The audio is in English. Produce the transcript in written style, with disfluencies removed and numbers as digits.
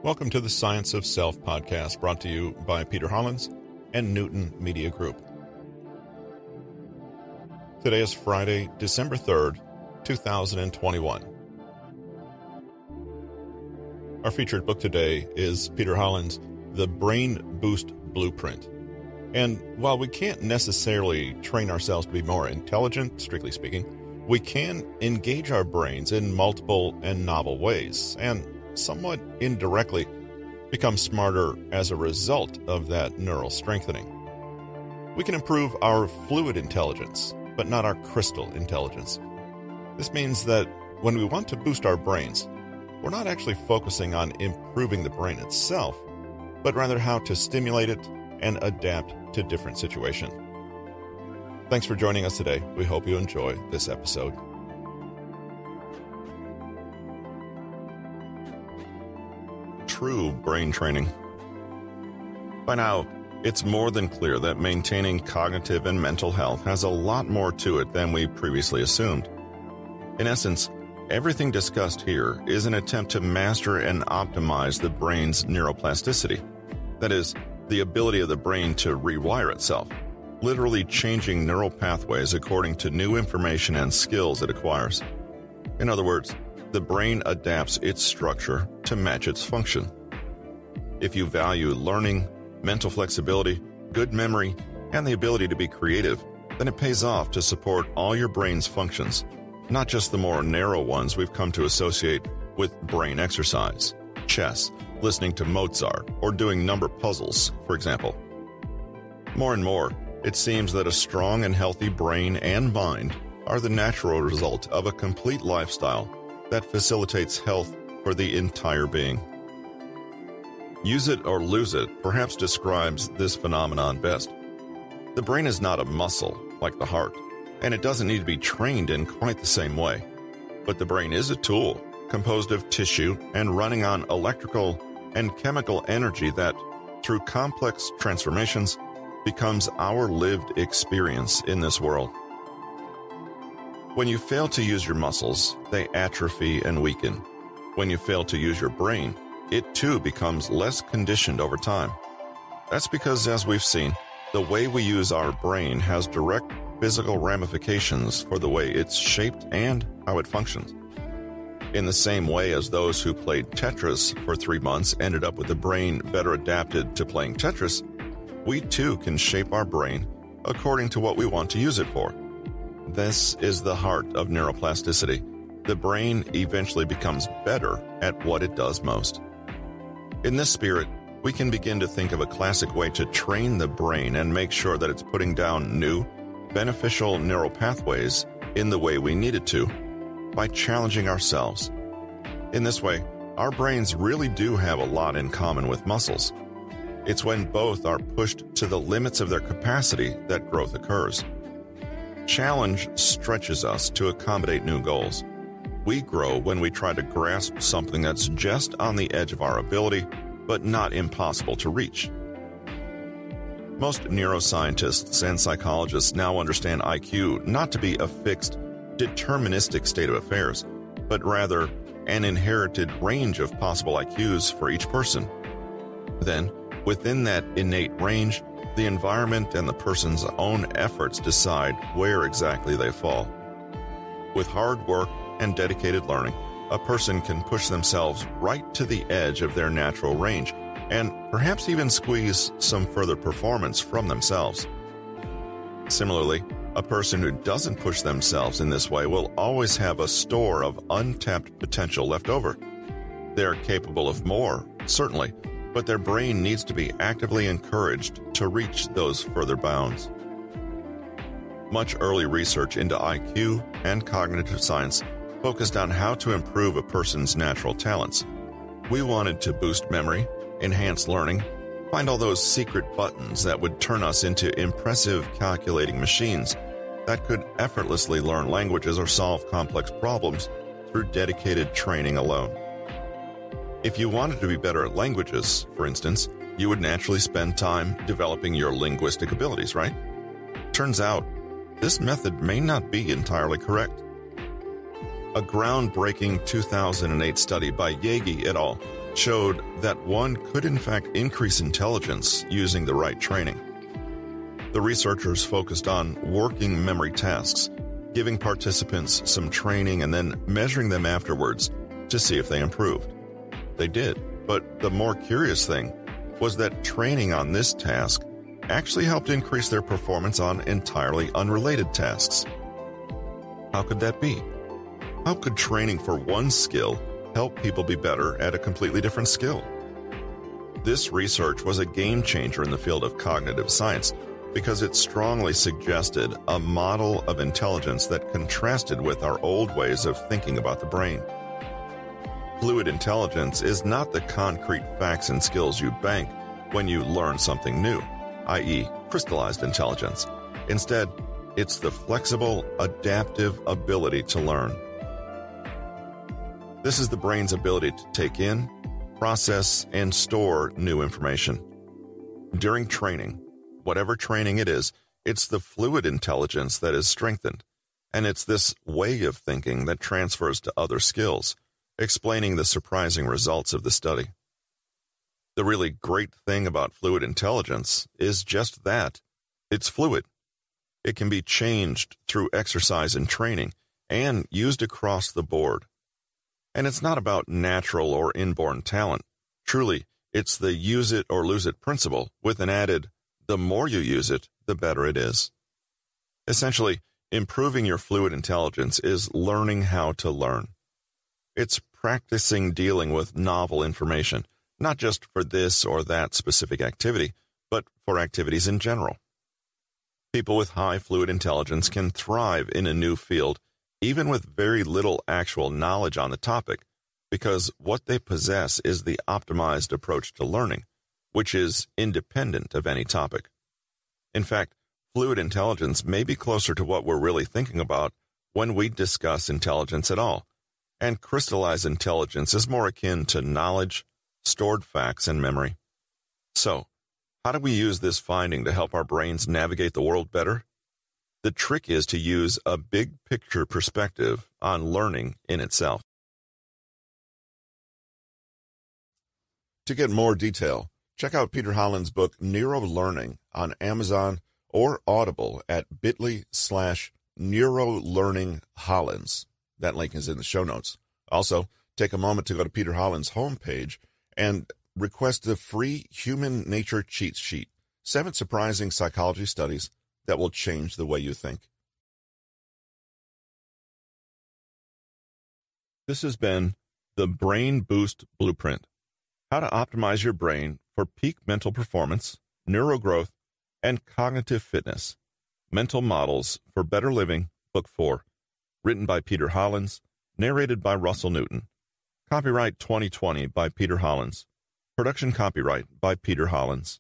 Welcome to the Science of Self podcast, brought to you by Peter Hollins and Newton Media Group. Today is Friday, December 3rd, 2021. Our featured book today is Peter Hollins' The Brain Boost Blueprint. And while we can't necessarily train ourselves to be more intelligent, strictly speaking, we can engage our brains in multiple and novel ways, and somewhat indirectly become smarter as a result of that neural strengthening. We can improve our fluid intelligence, but not our crystal intelligence. This means that when we want to boost our brains, we're not actually focusing on improving the brain itself, but rather how to stimulate it and adapt to different situations. Thanks for joining us today. We hope you enjoy this episode. True brain training. By now, it's more than clear that maintaining cognitive and mental health has a lot more to it than we previously assumed. In essence, everything discussed here is an attempt to master and optimize the brain's neuroplasticity. That is, the ability of the brain to rewire itself, literally changing neural pathways according to new information and skills it acquires. In other words, the brain adapts its structure to match its function. If you value learning, mental flexibility, good memory, and the ability to be creative, then it pays off to support all your brain's functions, not just the more narrow ones we've come to associate with brain exercise, chess, listening to Mozart, or doing number puzzles, for example. More and more, it seems that a strong and healthy brain and mind are the natural result of a complete lifestyle that facilitates health for the entire being. Use it or lose it perhaps describes this phenomenon best. The brain is not a muscle like the heart, and it doesn't need to be trained in quite the same way. But the brain is a tool composed of tissue and running on electrical and chemical energy that, through complex transformations, becomes our lived experience in this world. When you fail to use your muscles, they atrophy and weaken. When you fail to use your brain, it too becomes less conditioned over time. That's because, as we've seen, the way we use our brain has direct physical ramifications for the way it's shaped and how it functions. In the same way as those who played Tetris for 3 months ended up with a brain better adapted to playing Tetris, we too can shape our brain according to what we want to use it for. This is the heart of neuroplasticity. The brain eventually becomes better at what it does most. In this spirit, we can begin to think of a classic way to train the brain and make sure that it's putting down new, beneficial neural pathways in the way we need it to, by challenging ourselves. In this way, our brains really do have a lot in common with muscles. It's when both are pushed to the limits of their capacity that growth occurs. Challenge stretches us to accommodate new goals. We grow when we try to grasp something that's just on the edge of our ability, but not impossible to reach. Most neuroscientists and psychologists now understand IQ not to be a fixed, deterministic state of affairs, but rather an inherited range of possible IQs for each person. Then, within that innate range, the environment and the person's own efforts decide where exactly they fall. With hard work and dedicated learning, a person can push themselves right to the edge of their natural range and perhaps even squeeze some further performance from themselves. Similarly, a person who doesn't push themselves in this way will always have a store of untapped potential left over. They're capable of more, certainly, but their brain needs to be actively encouraged to reach those further bounds. Much early research into IQ and cognitive science focused on how to improve a person's natural talents. We wanted to boost memory, enhance learning, find all those secret buttons that would turn us into impressive calculating machines that could effortlessly learn languages or solve complex problems through dedicated training alone. If you wanted to be better at languages, for instance, you would naturally spend time developing your linguistic abilities, right? Turns out, this method may not be entirely correct. A groundbreaking 2008 study by Jaeggi et al. showed that one could in fact increase intelligence using the right training. The researchers focused on working memory tasks, giving participants some training and then measuring them afterwards to see if they improved. They did, but the more curious thing was that training on this task actually helped increase their performance on entirely unrelated tasks. How could that be? How could training for one skill help people be better at a completely different skill? This research was a game changer in the field of cognitive science because it strongly suggested a model of intelligence that contrasted with our old ways of thinking about the brain. Fluid intelligence is not the concrete facts and skills you bank when you learn something new, i.e., crystallized intelligence. Instead, it's the flexible, adaptive ability to learn. This is the brain's ability to take in, process, and store new information. During training, whatever training it is, it's the fluid intelligence that is strengthened, and it's this way of thinking that transfers to other skills, explaining the surprising results of the study. The really great thing about fluid intelligence is just that. It's fluid. It can be changed through exercise and training and used across the board. And it's not about natural or inborn talent. Truly, it's the use it or lose it principle with an added, the more you use it, the better it is. Essentially, improving your fluid intelligence is learning how to learn. It's practicing dealing with novel information, not just for this or that specific activity, but for activities in general. People with high fluid intelligence can thrive in a new field, even with very little actual knowledge on the topic, because what they possess is the optimized approach to learning, which is independent of any topic. In fact, fluid intelligence may be closer to what we're really thinking about when we discuss intelligence at all, and crystallized intelligence is more akin to knowledge, stored facts, and memory. So, how do we use this finding to help our brains navigate the world better? The trick is to use a big picture perspective on learning in itself. To get more detail, check out Peter Hollins' book Neurolearning on Amazon or Audible at bit.ly/neurolearninghollins. That link is in the show notes. Also, take a moment to go to Peter Hollins' homepage and request the free Human Nature Cheat Sheet, 7 surprising psychology studies that will change the way you think. This has been the Brain Boost Blueprint, how to optimize your brain for peak mental performance, neurogrowth, and cognitive fitness. Mental Models for Better Living, Book 4, written by Peter Hollins, narrated by Russell Newton. Copyright 2020 by Peter Hollins. Production copyright by Peter Hollins.